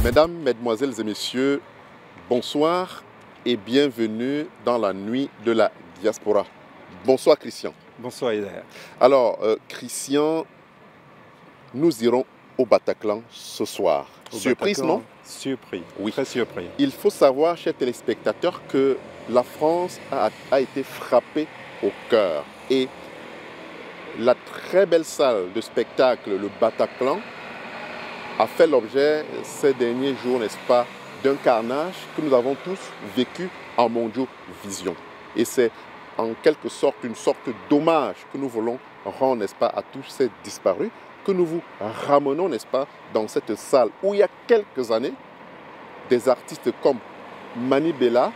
Mesdames, Mesdemoiselles et Messieurs, bonsoir et bienvenue dans la nuit de la diaspora. Bonsoir Christian. Bonsoir Ida. Alors Christian, nous irons au Bataclan ce soir. Surprise, Bataclan, non? Surpris, Oui. Très surpris. Il faut savoir, chers téléspectateurs, que la France a été frappée au cœur. Et la très belle salle de spectacle, le Bataclan, a fait l'objet ces derniers jours, n'est-ce pas, d'un carnage que nous avons tous vécu en Mondio Vision. Et c'est en quelque sorte une sorte d'hommage que nous voulons rendre, n'est-ce pas, à tous ces disparus, que nous vous ramenons, n'est-ce pas, dans cette salle où il y a quelques années, des artistes comme Mani Bella,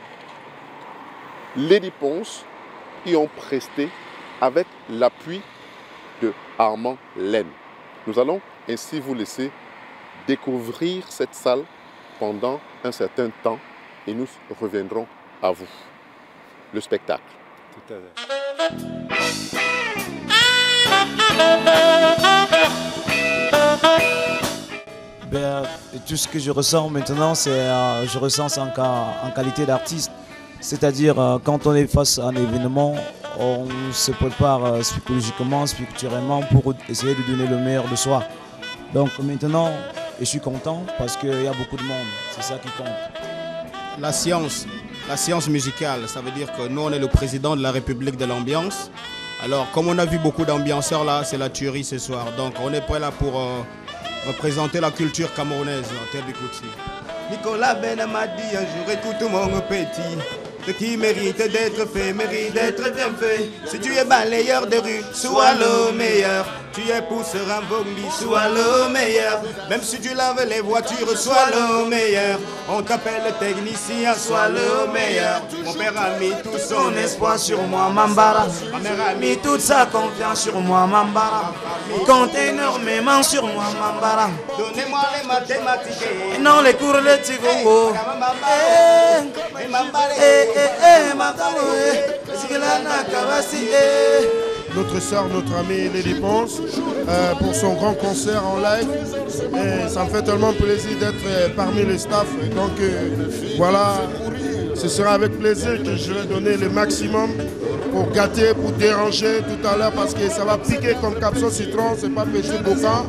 Lady Ponce y ont presté avec l'appui de Armand Laine. Nous allons ainsi vous laisser découvrir cette salle pendant un certain temps et nous reviendrons à vous. Le spectacle. Tout à fait. Tout ce que je ressens maintenant, c'est je ressens ça en qualité d'artiste. C'est-à-dire quand on est face à un événement, on se prépare psychologiquement, spirituellement pour essayer de donner le meilleur de soi. Donc maintenant, je suis content parce qu'il y a beaucoup de monde, c'est ça qui compte. La science musicale, ça veut dire que nous on est le président de la République de l'ambiance. Alors comme on a vu beaucoup d'ambianceurs là, c'est la tuerie ce soir. Donc on est prêt là pour représenter la culture camerounaise en terre du Koutsi. Nicolas Ben m'a dit un jour et tout mon petit. Ce qui mérite d'être fait, mérite d'être bien fait. Si tu es balayeur de rue, sois le meilleur. Tu es pousseur en Bongi, sois le meilleur. Même si tu laves les voitures, sois le meilleur. On t'appelle technicien, sois le meilleur. Mon père a mis tout son espoir sur moi, Mambara. Ma mère a mis toute sa confiance sur moi, Mambara. Il compte énormément sur moi, Mambara. Donnez-moi les mathématiques et non les cours de Tigo. Notre soeur, notre amie Lady Ponce, pour son grand concert en live. Et ça me fait tellement plaisir d'être parmi les staffs. Donc voilà, ce sera avec plaisir que je vais donner le maximum pour gâter, pour déranger tout à l'heure parce que ça va piquer comme capsule citron, c'est pas petit boucan.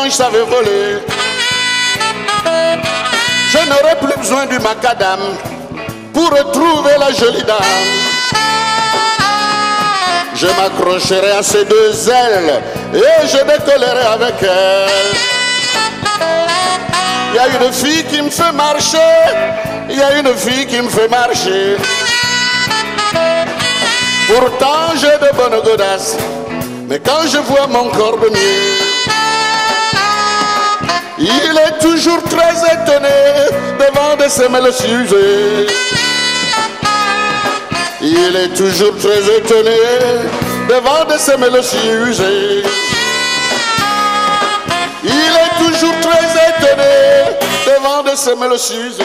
Je savais voler, je n'aurais plus besoin du macadam pour retrouver la jolie dame. Je m'accrocherai à ses deux ailes et je décollerai avec elle. Il y a une fille qui me fait marcher, il y a une fille qui me fait marcher. Pourtant j'ai de bonnes godasses, mais quand je vois mon cordonnier, il est toujours très étonné devant des semelles usées. Il est toujours très étonné devant des semelles usées. Il est toujours très étonné devant des semelles usées.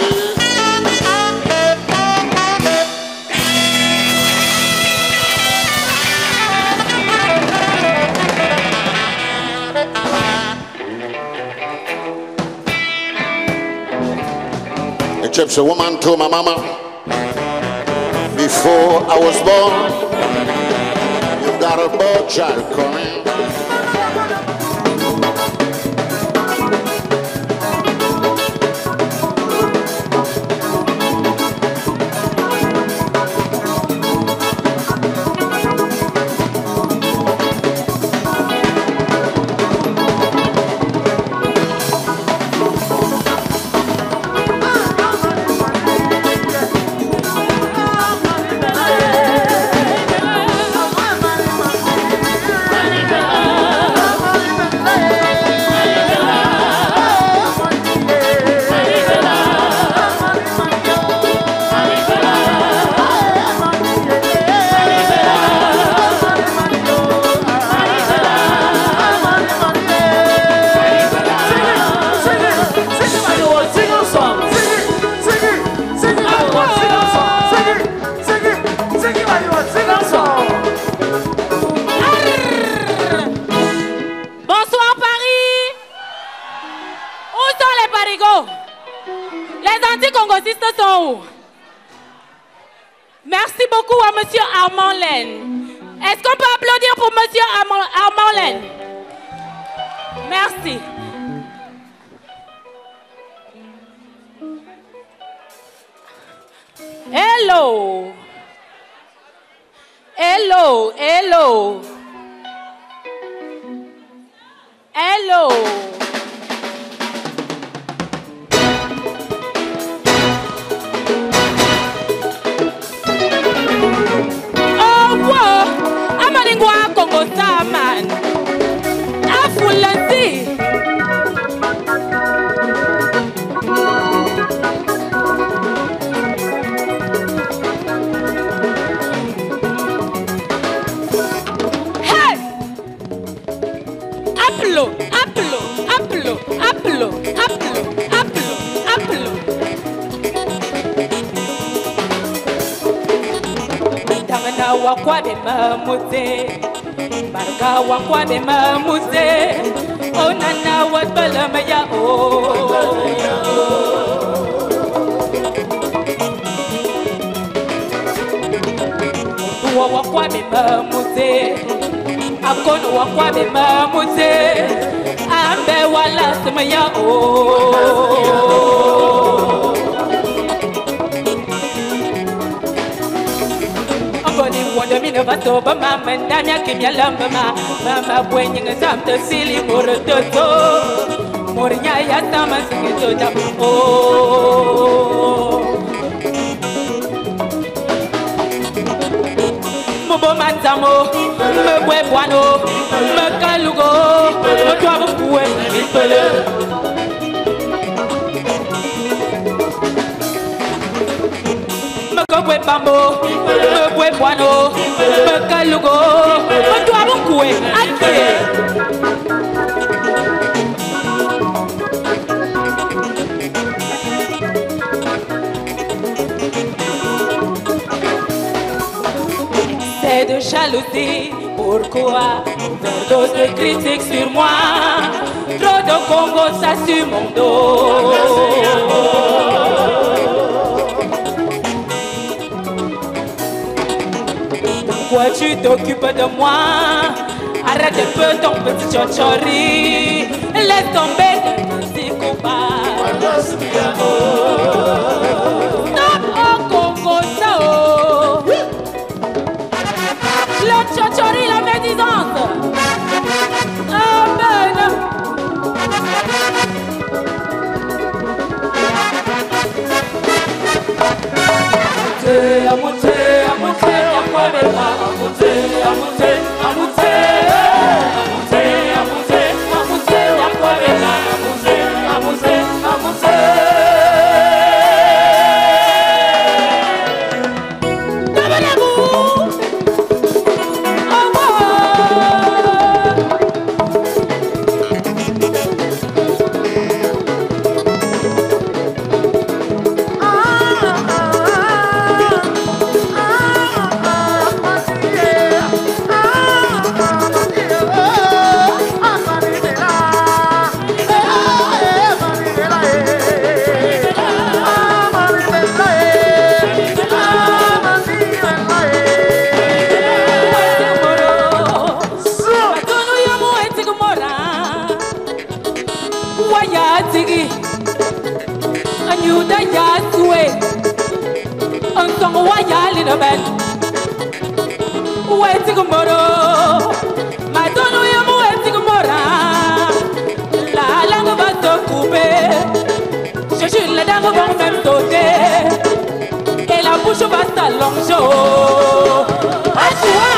ships a woman told my mama, before I was born, you got a boy child coming. Merci beaucoup à Monsieur Armand Laine. Est-ce qu'on peut applaudir pour Monsieur Armand Laine? Merci. Hello. Hello, hello. Hello. Congo Saman Afulansi Hey Aplo Aplo Aplo Aplo Aplo Aplo Aplo Tangana wakwabe mamote Barga wakwa be mamuze onana watbala maya o wakwa be mamuze akono wakwa be mamuze ambe wala semaya o Wanda mina vato mama ndani kimya lamba mama bwenye ngamta sili morototo mornya ya tama singeto da Mobo manzamo mebwe bwano mekalugo otwa buwe mitole Mekwe bambo, mekwe bwano, mekalugo, mekwa bukwe, ake. C'est de jalousie, pourquoi overdose de critiques sur moi? Trop de Congo, ça sur mon dos. Pourquoi tu t'occupes de moi? Arrête un peu ton petit chochori. Laisse tomber ton psychopathe. Stop au Congo, ça oh. Le chochori, la médisance. Amen. Amute, amute, amute, amute, amute, amute, ben. Où est-il que moro? Maintenant, il y a où est-il que mora? La langue va se couper. Je jure, les dents vont même sauter. Et la bouche va s'allonger. Achoua!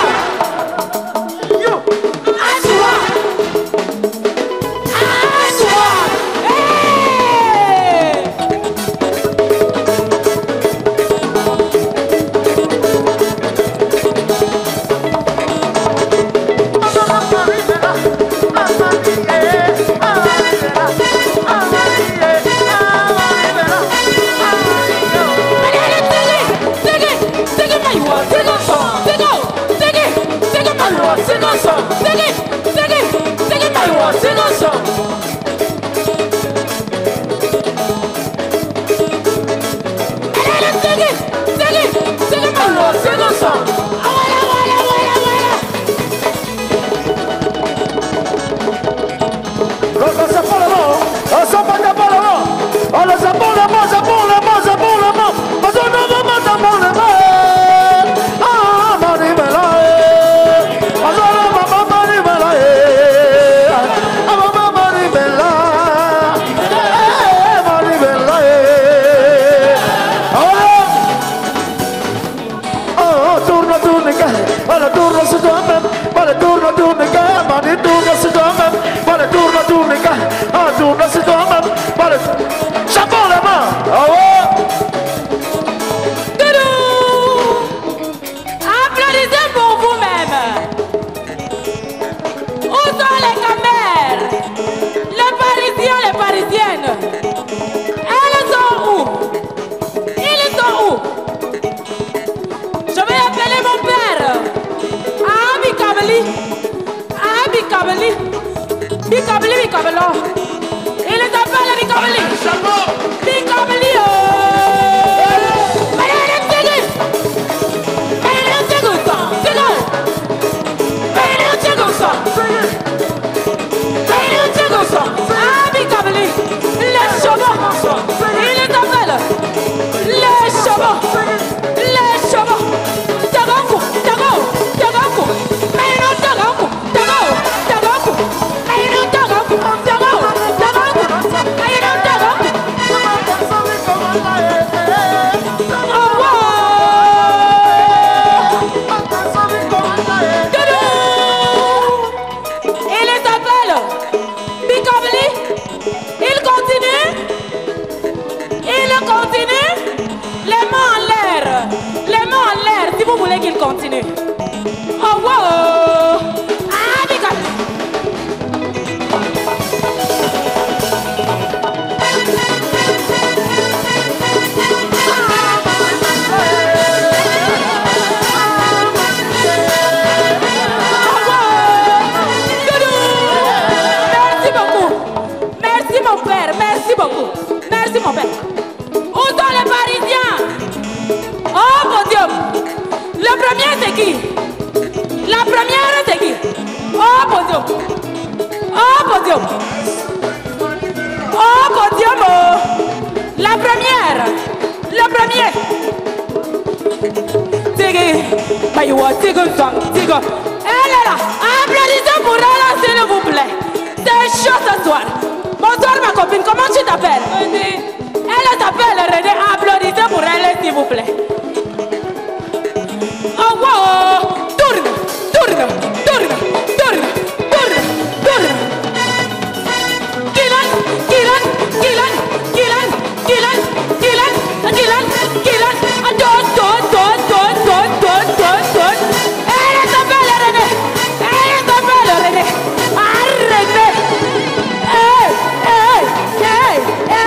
Hey!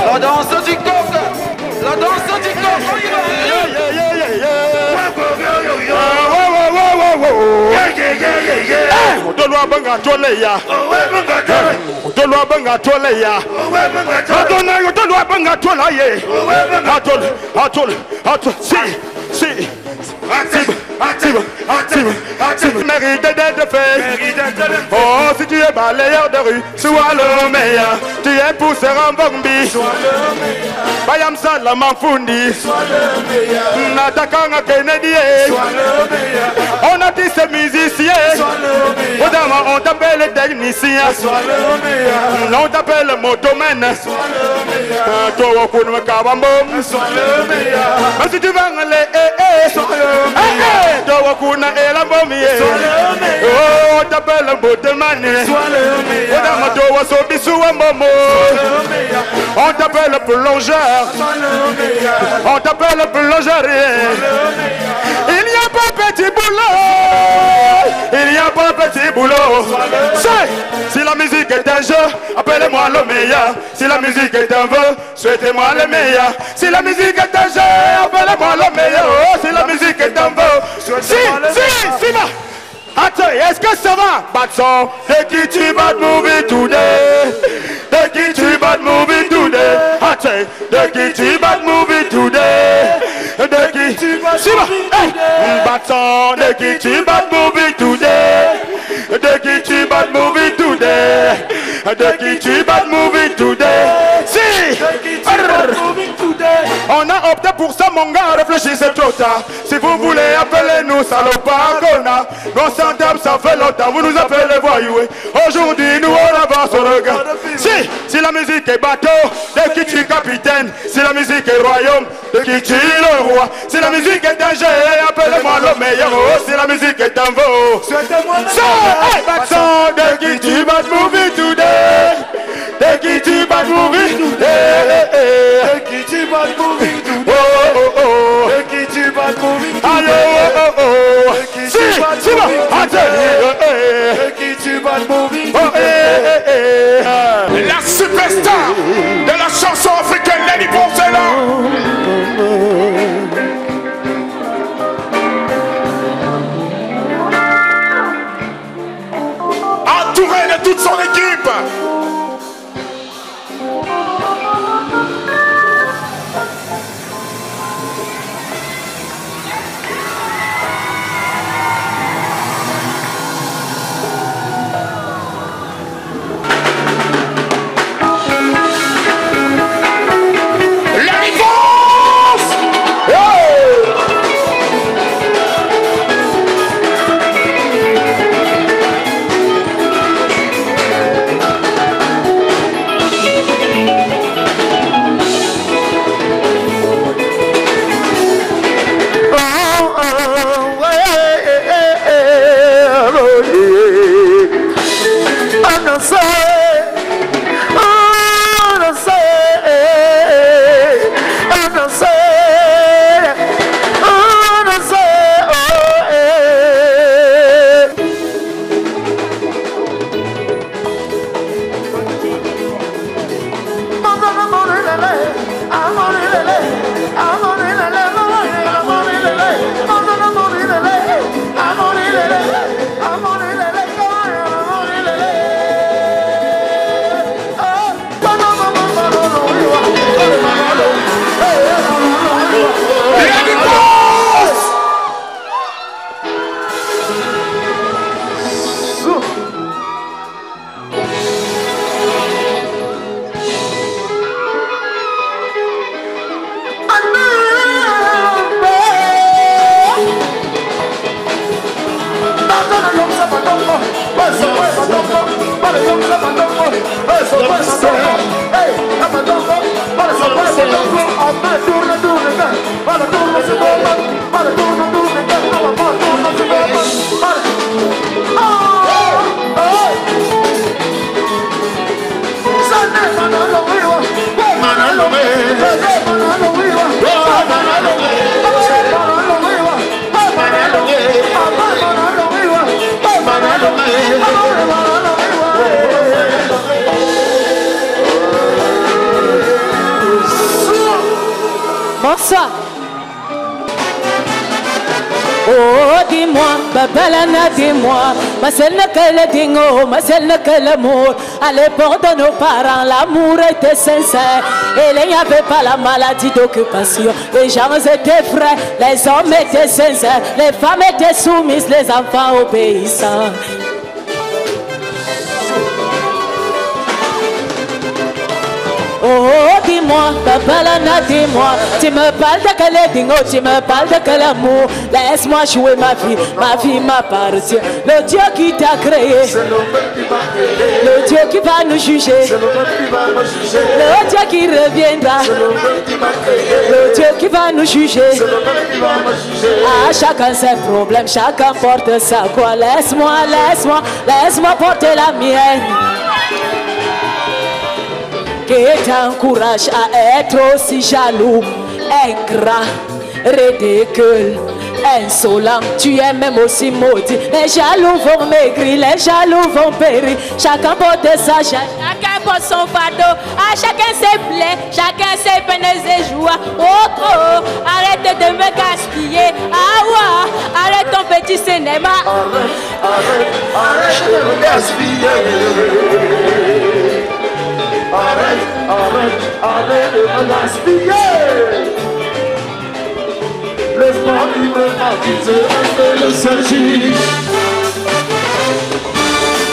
La danse du coq, la danse du coq. Odolwa banga toleya, odolwa banga toleya, odolwa banga tolaye, atol, si. Mérite d'être fait. Oh, si tu es balayeur de rue, sois le meilleur. Tu es pousseur en bombi, sois le meilleur. Bayam Salam Fundi, sois le meilleur. N'attaquant à Kennedy, sois le meilleur. On a dit ces musiciens, sois le meilleur. On t'appelle technicien, sois le meilleur. On t'appelle motomène, sois le meilleur. Toi, on me cabambom, sois le meilleur. Mais si tu vas aller, sois le meilleur. Wakuna et la bomie, oh, on t'appelle un beau demandé, sois le meilleur. On t'appelle le plongeur, on t'appelle le plongeur. Il n'y a pas petit boulot, il n'y a pas petit boulot. Si la musique est un jeu, appelez-moi le meilleur. Si la musique est un vœu, souhaitez-moi le meilleur. Si la musique est un jeu, appelez-moi le meilleur. Si la musique est un vœu, si, ma. Attends, est-ce que ça va? Batson, de qui tu vas te mourir today? De qui tu vas te mourir today? Attends, de qui tu vas te mourir today? De qui tu vas te mourir today? Batson, de qui tu vas te mourir today? De qui tu vas te mourir today? De qui tu vas te mourir today? Si! On a opté pour ça, mon gars, réfléchissez trop tard. Si vous voulez, appelez-nous salopard qu'on a. On s'entame, ça fait longtemps, vous nous appelez voyous. Aujourd'hui, nous on avance, on regarde. Si la musique est bateau, de qui tu es capitaine? Si la musique est royaume, de qui tu es le roi? Si la musique est un jeu, appelez-moi le meilleur. Oh, si la musique est un veau, souhaitez-moi le meilleur. De qui tu vas te mourir today? De qui tu vas te mourir today? De qui tu vas te mourir today? Oh, oh, oh. De qui tu vas te mourir today? Allô, oh, oh. De qui tu vas te mourir today? De qui tu vas te mourir today? La superstar de la chanson africaine, Lenny Porcela. Entouré de toute son équipe. Hey! Bonsoir. Oh, dis-moi, Babalana, dis-moi, ma seule que le dingo, ma seule que l'amour. À l'époque de nos parents, l'amour était sincère. Et il n'y avait pas la maladie d'occupation. Les gens étaient frais, les hommes étaient sincères, les femmes étaient soumises, les enfants obéissants. Oh, dis-moi, Babalana, dis-moi, tu me parles de quel dingo, tu me parles de quel amour. Laisse-moi jouer ma vie m'appartient. Le Dieu qui t'a créé, le Dieu qui va nous juger, le Dieu qui reviendra, le Dieu qui va nous juger. Ah, chacun ses problèmes, chacun porte sa croix. Laisse-moi porter la mienne. Qui t'encourage à être aussi jaloux, ingrat, ridicule, insolent. Tu es même aussi maudit. Les jaloux vont maigrir, les jaloux vont périr. Chacun porte sa chaîne, chacun porte son fardeau. À chacun ses plaies, chacun ses peines et ses joies. Oh oh, arrête de me gaspiller. Ah ouais, arrête ton petit cinéma. Arrête de me gaspiller. Arrête de me gaspiller. Laisse-moi vivre ma vie, c'est le seul juge.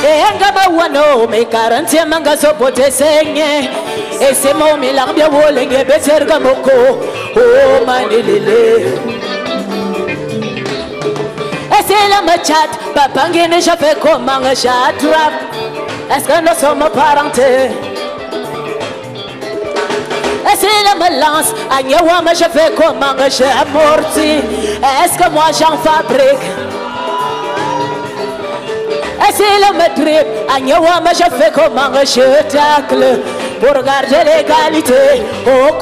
Et wano me 40 manga sopote senye. Et c'est mon milan bien wolenge beserga moko. Oh manilele. Et c'est la machate, papa ngene je fais comment j'attrape. Est-ce que nous sommes parentés? Et si je me lance, Agnewa, je fais comment je amortis. Est-ce que moi j'en fabrique? Et si je me tripe, Agnewa, je fais comment je tacle. Pour garder l'égalité, oh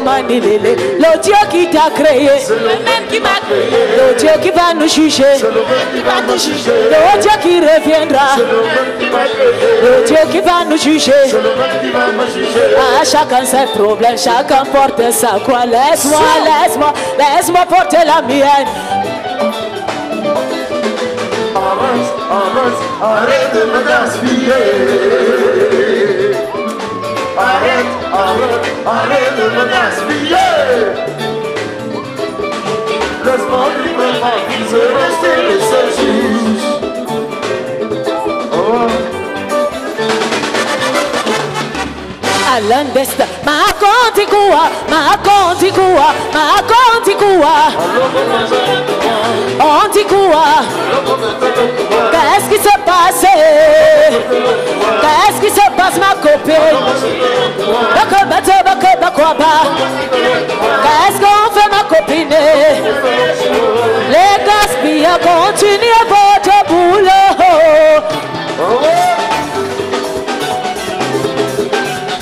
manilele. Le Dieu qui t'a créé, c'est le même qui m'a créé. Le Dieu qui va nous juger, c'est le même qui va nous juger. Le Dieu qui reviendra, c'est le même qui m'a créé. Le Dieu qui va nous juger, c'est le même qui va me juger. Ah, chacun ses problèmes, chacun porte sa croix. Laisse-moi porter la mienne. Arrête de me gaspiller. Arrête de me gaspiller. Laisse-moi vivre ma vie, je reste le seul juge. Alain Desta, ma contigua. On dit quoi? Qu'est-ce qui se passe? Qu'est-ce qui se passe, ma copine? Qu'est-ce qu'on fait, ma copine? Les gaspilleurs continuent votre boulot.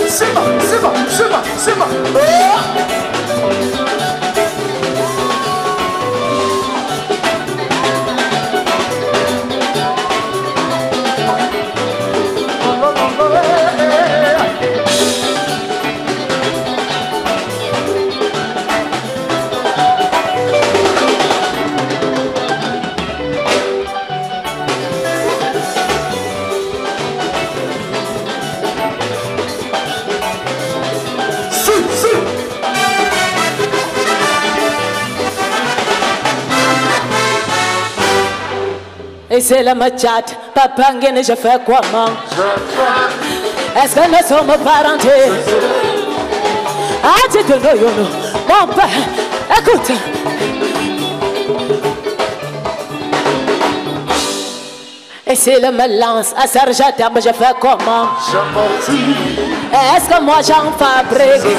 C'est bon. Et c'est la machate, papa ngene je fais quoi, man? Est-ce que nous sommes parentés? Ah, tu te know, mon père, écoute. Et si le me lance à Serge Terme, je fais comment? Est-ce que moi j'en fabrique?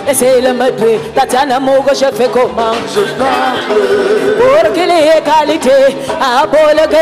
Et c'est le meurtrier, Tatiana Mogo, je fais comment? Je t'appelle pour qu'il y ait égalité à Bolgué.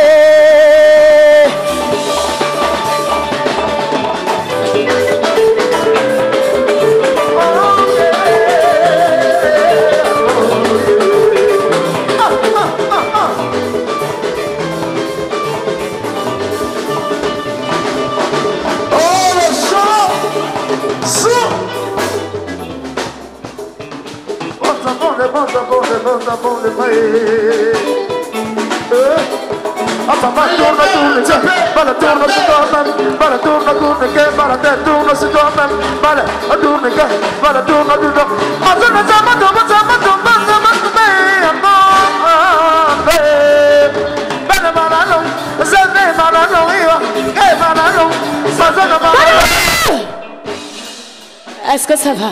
Est-ce que ça va?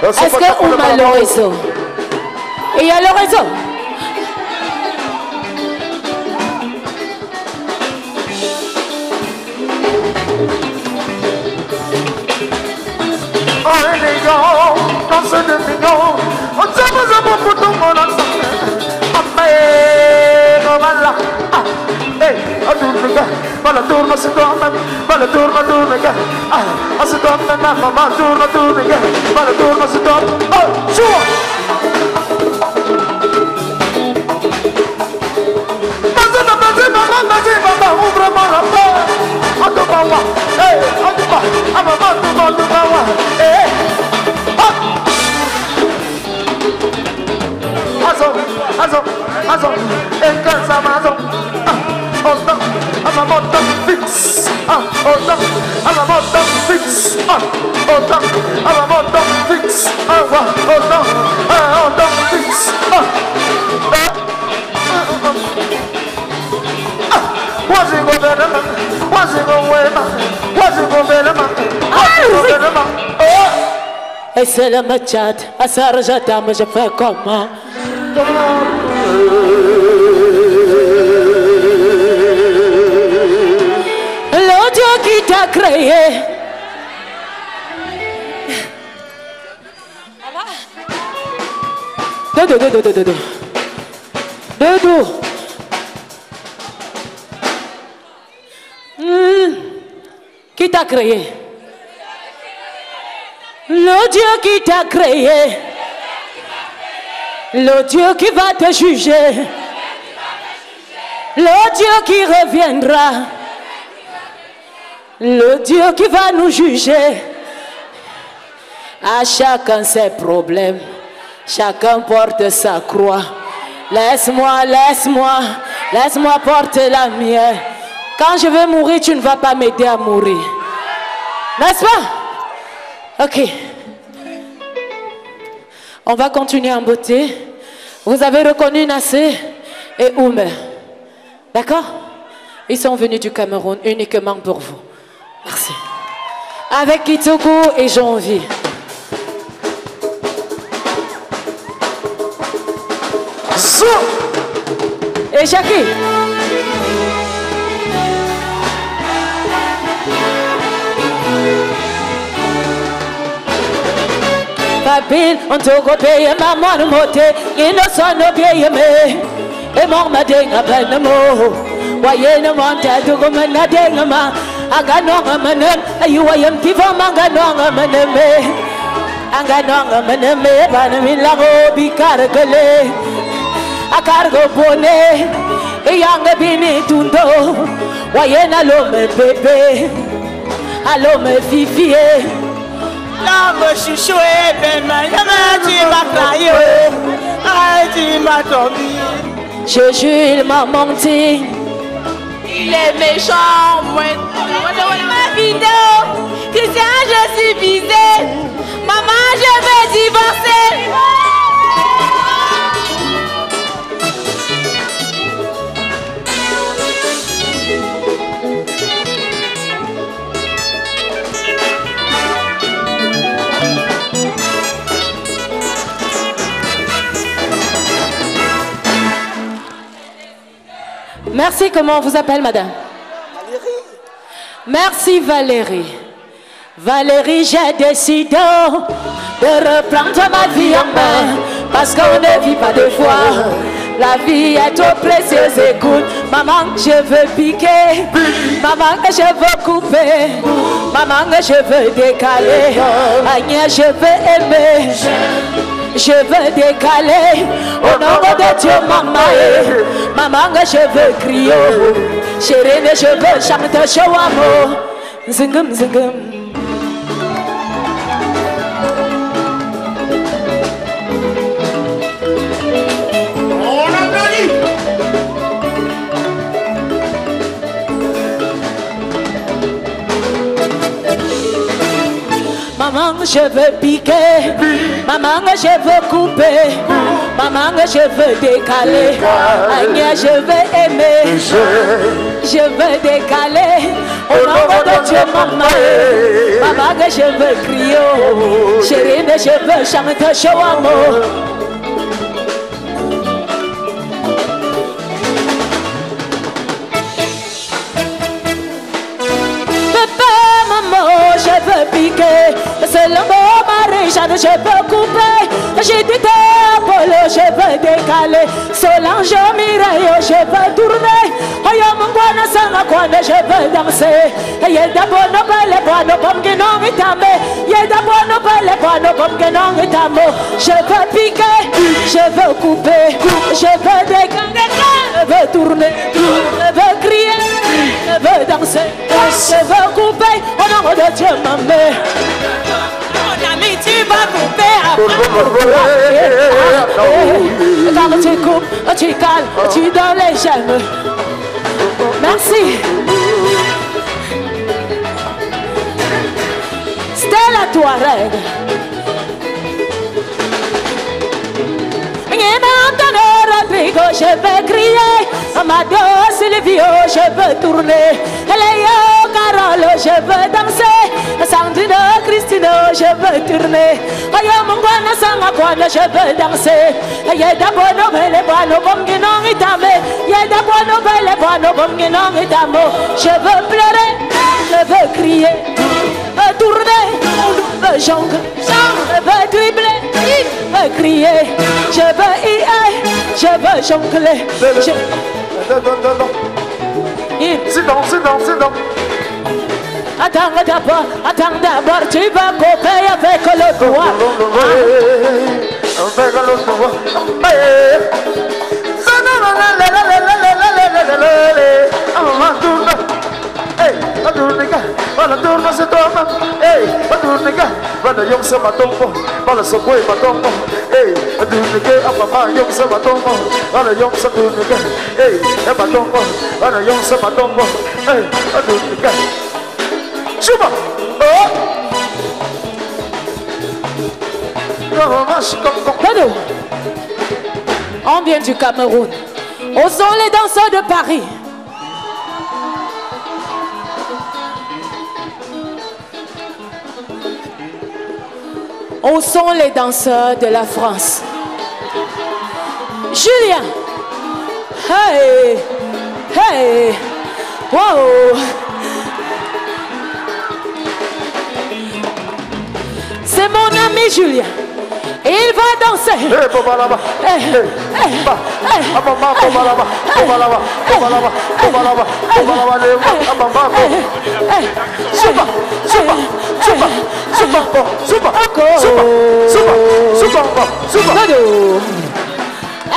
Est-ce qu'on a le réseau? Il y a le réseau. Et c'est le machat, à Sarajata, mais je fais comment? Le Dieu qui t'a créé. Dodo. Qui t'a créé? Le Dieu qui t'a créé, le Dieu qui va te juger, le Dieu qui reviendra, le Dieu qui va nous juger. À chacun ses problèmes, chacun porte sa croix. Laisse-moi porter la mienne. Quand je vais mourir, tu ne vas pas m'aider à mourir. N'est-ce pas? Ok. On va continuer en beauté. Vous avez reconnu Nassé et Oumer. D'accord? Ils sont venus du Cameroun uniquement pour vous. Merci. avec Kitoko et Janvier. Et Jackie. Papil, on te paye maman de moté, innocent no paye me. Et mon madin a peine de mots. Voyez le monte à tout comme un adénement. A ganon a manem, a you I am people manganon a maneme. A ganon a maneme, banamin la robi cargale. A cargo bonnet, et yang bini tundo. Voyez l'homme bébé, à l'homme fifié. L'homme chouchou est ben mal, tu m'as craillé, tu m'as tombé. Je jure, il m'a menti. Il est méchant, moi. Ma vidéo, Christian, je suis visée. Maman, je vais divorcer. Merci, comment on vous appelle, madame? Valérie. Merci, Valérie. Valérie, j'ai décidé de reprendre ma vie en main, parce qu'on ne vit pas deux fois. La vie est trop précieuse, écoute. Maman, je veux piquer. Maman, je veux couper. Maman, je veux décaler. Agnès, je veux aimer. Je veux décaler. Au nom de Dieu, maman. Maman, je veux crier. Chérie, je veux chanter Shawamo. Zingum, zingum. Maman, je veux piquer. Maman, je veux couper. Maman, je veux décaler. Agnès, je veux aimer. Je veux décaler. Au nom de Dieu, maman. Maman, je veux crier. Chérie, je veux chanter Shawamo. Je veux piquer, c'est le mot maréchal, je veux couper. J'ai dit Apollo, je veux décaler. Solange Mireille, je veux tourner. Aya Mungwana Sangakwana, je veux danser. Yeda Bono Bale Bono Bomgenon Itame. Yeda Bono Bale Bono Bomgenon Itamo. Je veux piquer, je veux couper, je veux décaler, je veux tourner, je veux crier, je veux danser, je veux couper. Au nom de Dieu, maman. Mon ami, tu vas couper quand tu coupes, tu cales, tu donnes les gemmes. Merci. Stella Touareg. Rodrigo, je veux crier. Amado Silvio, je veux tourner. Léo Carolo, je veux danser. Sandrino Cristino, je veux tourner. Aya Mungwana Sangakwana, je veux danser. Yeda Bono Bele Bono Bomgenon Itame. Yeda Bono Bele Bono Bomgenon Itamo. Je veux pleurer, je veux crier, je veux tourner, je veux jongler, je veux dribbler, je veux crier, je veux je veux jongler. C'est donc. Attends d'abord, tu vas couper avec le doigt. Bala turno se toma, badurniga, bala yom se matombo, bala se koi matombo, badurniga, apapa yom se matombo, bala yom se turniga, matombo, bala yom se matombo, badurniga. Chuba, Badou, on vient du Cameroun, où sont les danseurs de Paris? Où sont les danseurs de la France? Julien. Hey. Hey. Wow. C'est mon ami Julien. Il va danser.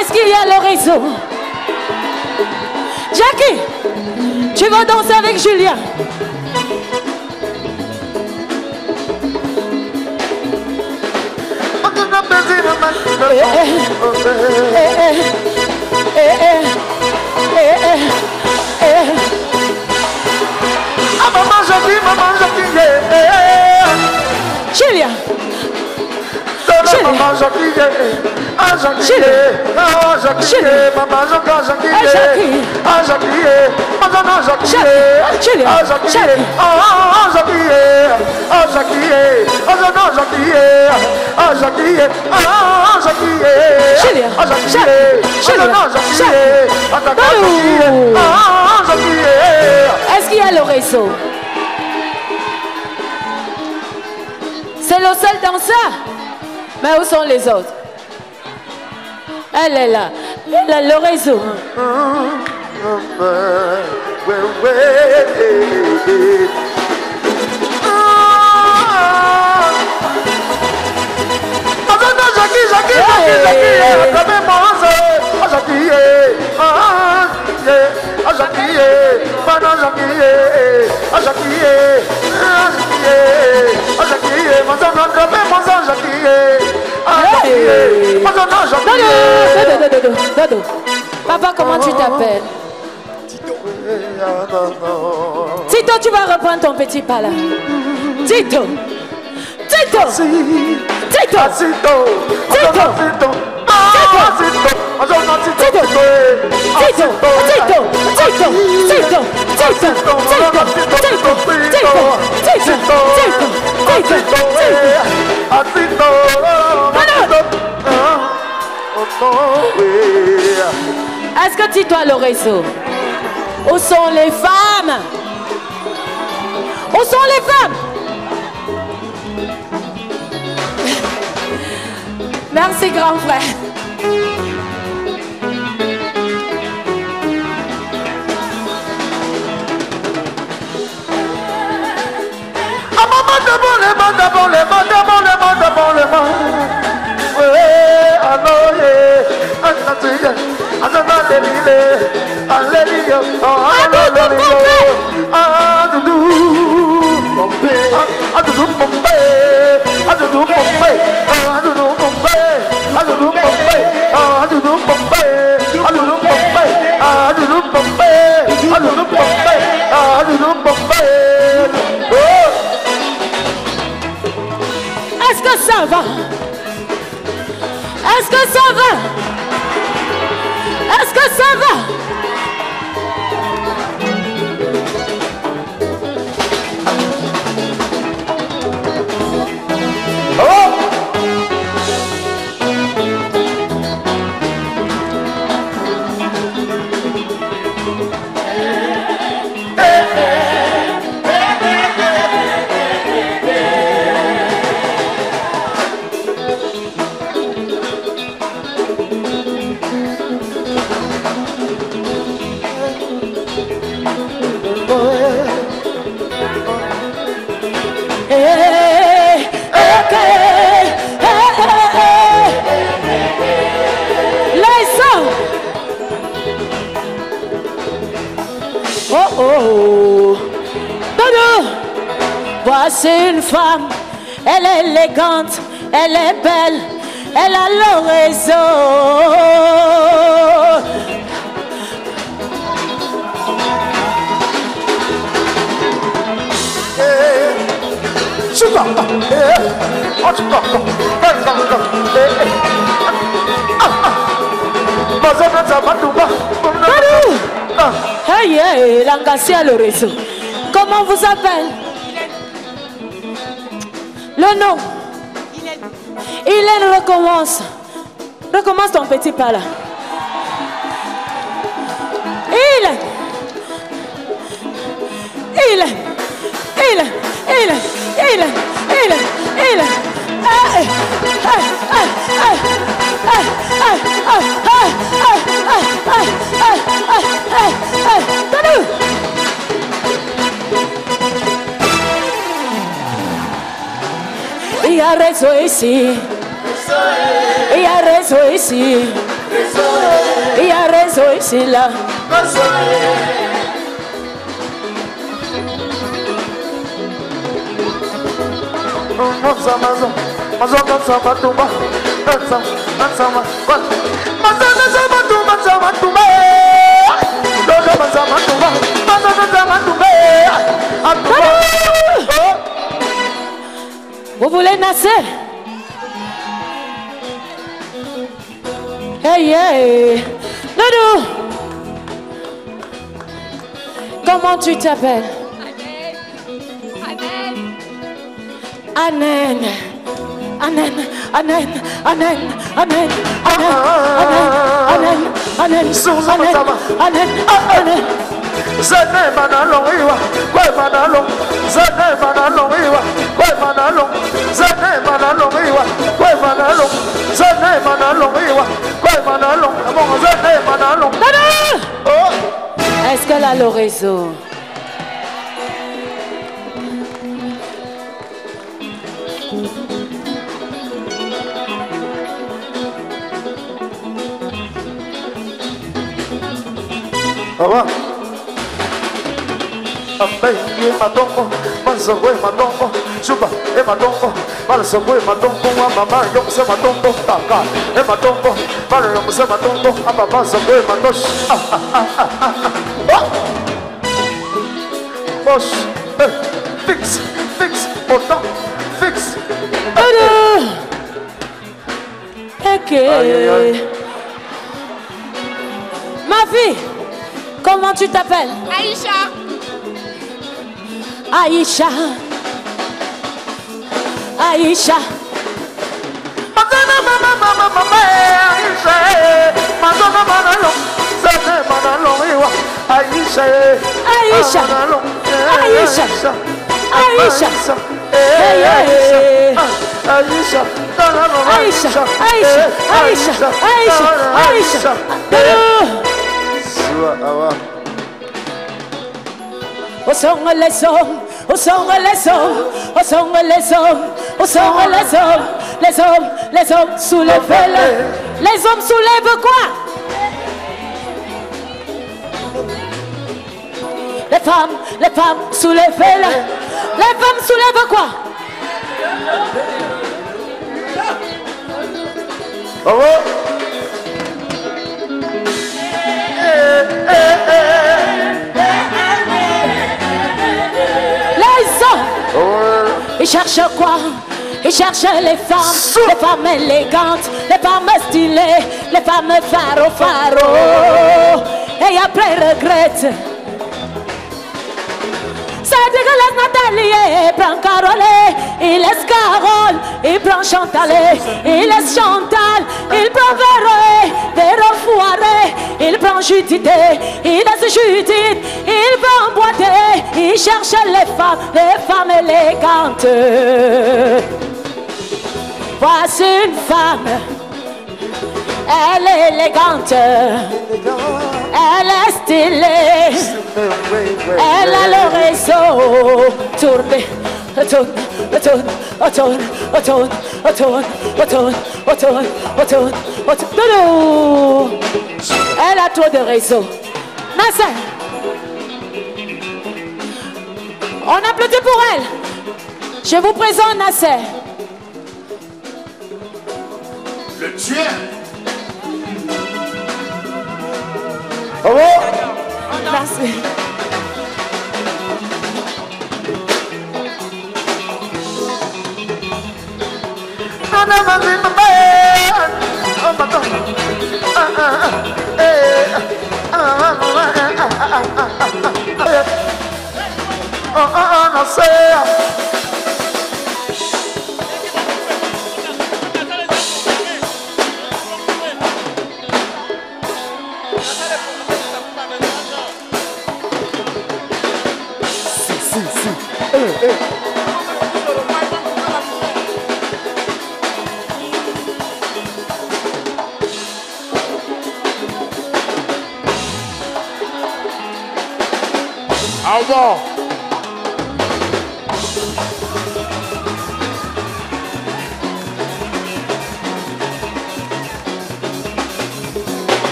Est-ce qu'il y a le réseau? Jackie, tu vas danser avec Julien. Julien. Est-ce qu'il y a le réseau? C'est le seul danseur. Mais où sont les autres? Elle est là. Elle a le réseau. Dodo. Papa, comment tu t'appelles? Tito, tu vas reprendre ton petit pas là. Tito. Tito. Tito. Est-ce que Tito a le réseau? Où sont les femmes? Où sont les femmes? Merci grand frère. Est-ce que ça va? Est-ce que ça va? Est-ce que ça va? Voici une femme, elle est élégante, elle est belle, elle a le réseau. Hey, hey, l'engagé à le réseau. Comment vous appelle? Le nom? Il recommence. Recommence ton petit pas là. Il y a réseau ici. Il y a réseau ici. Il y a réseau ici là. Vous voulez Nasser? Hey, hey. Doudou. Comment tu t'appelles? Anen. Anen. Anen. Anen. Anen. Anen. Anen. Anen. Anen. Zane manalong iwa, kwe manalong. Zane manalong iwa, kwe manalong. Zane manalong iwa, kwe manalong. Zane manalong iwa, kwe manalong. Among zane manalong. Est-ce qu'elle a le réseau? Awa. Ambe matongo, manzogwe matongo, chupa matongo, malzogwe matongo, mama yomse matongo, taka matongo, mal yomse matongo, mama zogwe matongo. Boss, fix, autant, fix. Ok. Ma fille, comment tu t'appelles? Aïcha. Aïcha. Aïcha. Aïcha. Aïcha. Aïcha. Aïcha. Aïcha. Aïcha. Aïcha. Au son les hommes, au son les hommes, au son les hommes, au son les hommes, les hommes soulèvent les hommes soulèvent quoi? Les femmes soulèvent les femmes soulèvent quoi? Ils cherchent quoi? Ils cherchent les femmes élégantes, les femmes stylées, les femmes faro. Et après regrettent. Ça dégueulasse Nathalie, il prend Carole, il laisse Carole, il prend Chantal, il laisse Chantal, il prend Véro Foiré, il prend Judith, il laisse Judith, il prend Boité, il cherche les femmes élégantes. Voici une femme, elle est élégante, elle est stylée, elle a le réseau. Tourne. Elle a trop de réseau. Nasser, on applaudit pour elle. Je vous présente Nasser. Le tueur. Merci. Au revoir.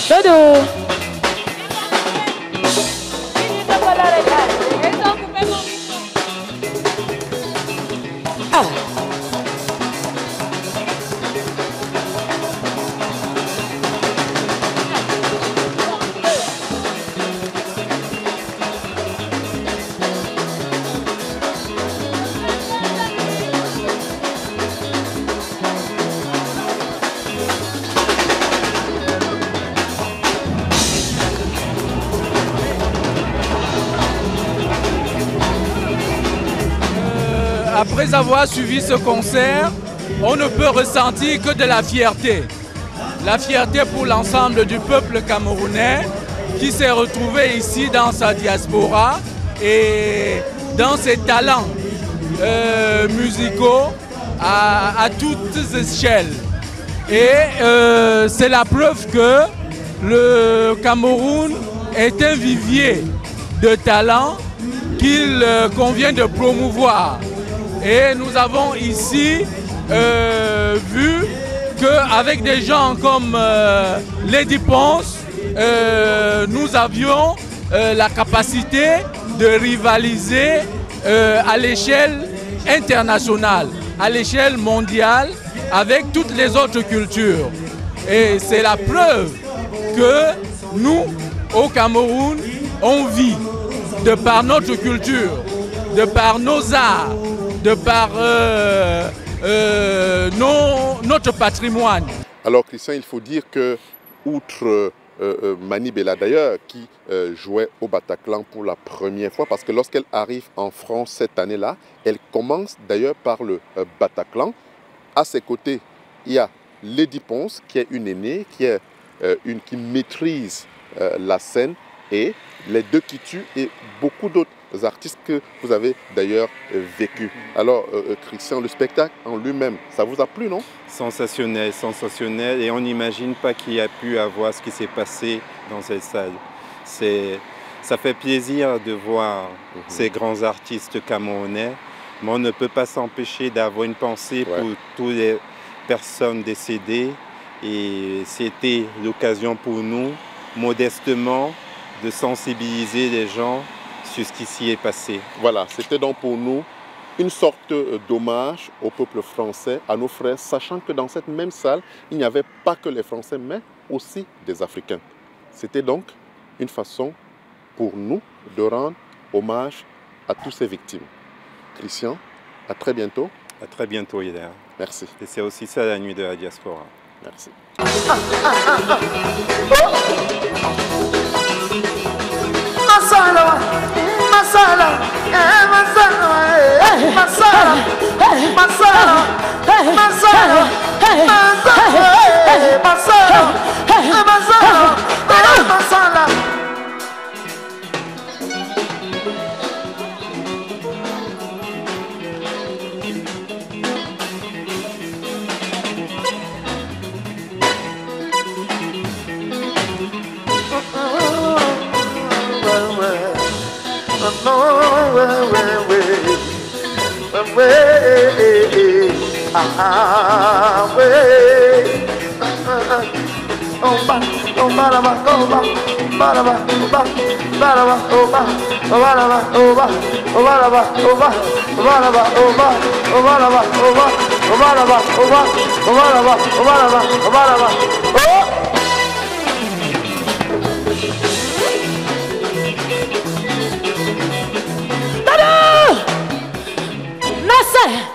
Dodo. Après avoir suivi ce concert, on ne peut ressentir que de la fierté. La fierté pour l'ensemble du peuple camerounais qui s'est retrouvé ici dans sa diaspora et dans ses talents musicaux à toutes échelles. Et c'est la preuve que le Cameroun est un vivier de talents qu'il convient de promouvoir. Et nous avons ici vu qu'avec des gens comme Lady Ponce, nous avions la capacité de rivaliser à l'échelle internationale, à l'échelle mondiale, avec toutes les autres cultures. Et c'est la preuve que nous, au Cameroun, on vit de par notre culture, de par nos arts, de par notre patrimoine. Alors Christian, il faut dire que, outre Mani Bella d'ailleurs, qui jouait au Bataclan pour la première fois, parce que lorsqu'elle arrive en France cette année-là, elle commence d'ailleurs par le Bataclan. À ses côtés, il y a Lady Ponce, qui est une aînée, qui maîtrise la scène, et les deux qui tuent et beaucoup d'autres artistes que vous avez d'ailleurs vécu. Alors Christian, le spectacle en lui-même, ça vous a plu, non? Sensationnel, sensationnel, et on n'imagine pas qu'il y a pu avoir ce qui s'est passé dans cette salle. Ça fait plaisir de voir ces grands artistes camerounais, mais on ne peut pas s'empêcher d'avoir une pensée pour toutes les personnes décédées, et c'était l'occasion pour nous, modestement, de sensibiliser les gens sur ce qui s'y est passé. Voilà, c'était donc pour nous une sorte d'hommage au peuple français, à nos frères, sachant que dans cette même salle, il n'y avait pas que les Français, mais aussi des Africains. C'était donc une façon pour nous de rendre hommage à toutes ces victimes. Christian, à très bientôt. À très bientôt, Hilaire. Merci. Et c'est aussi ça la nuit de la diaspora. Merci. Masala, masala, masala, masala, masala, masala, masala, masala. Nasser!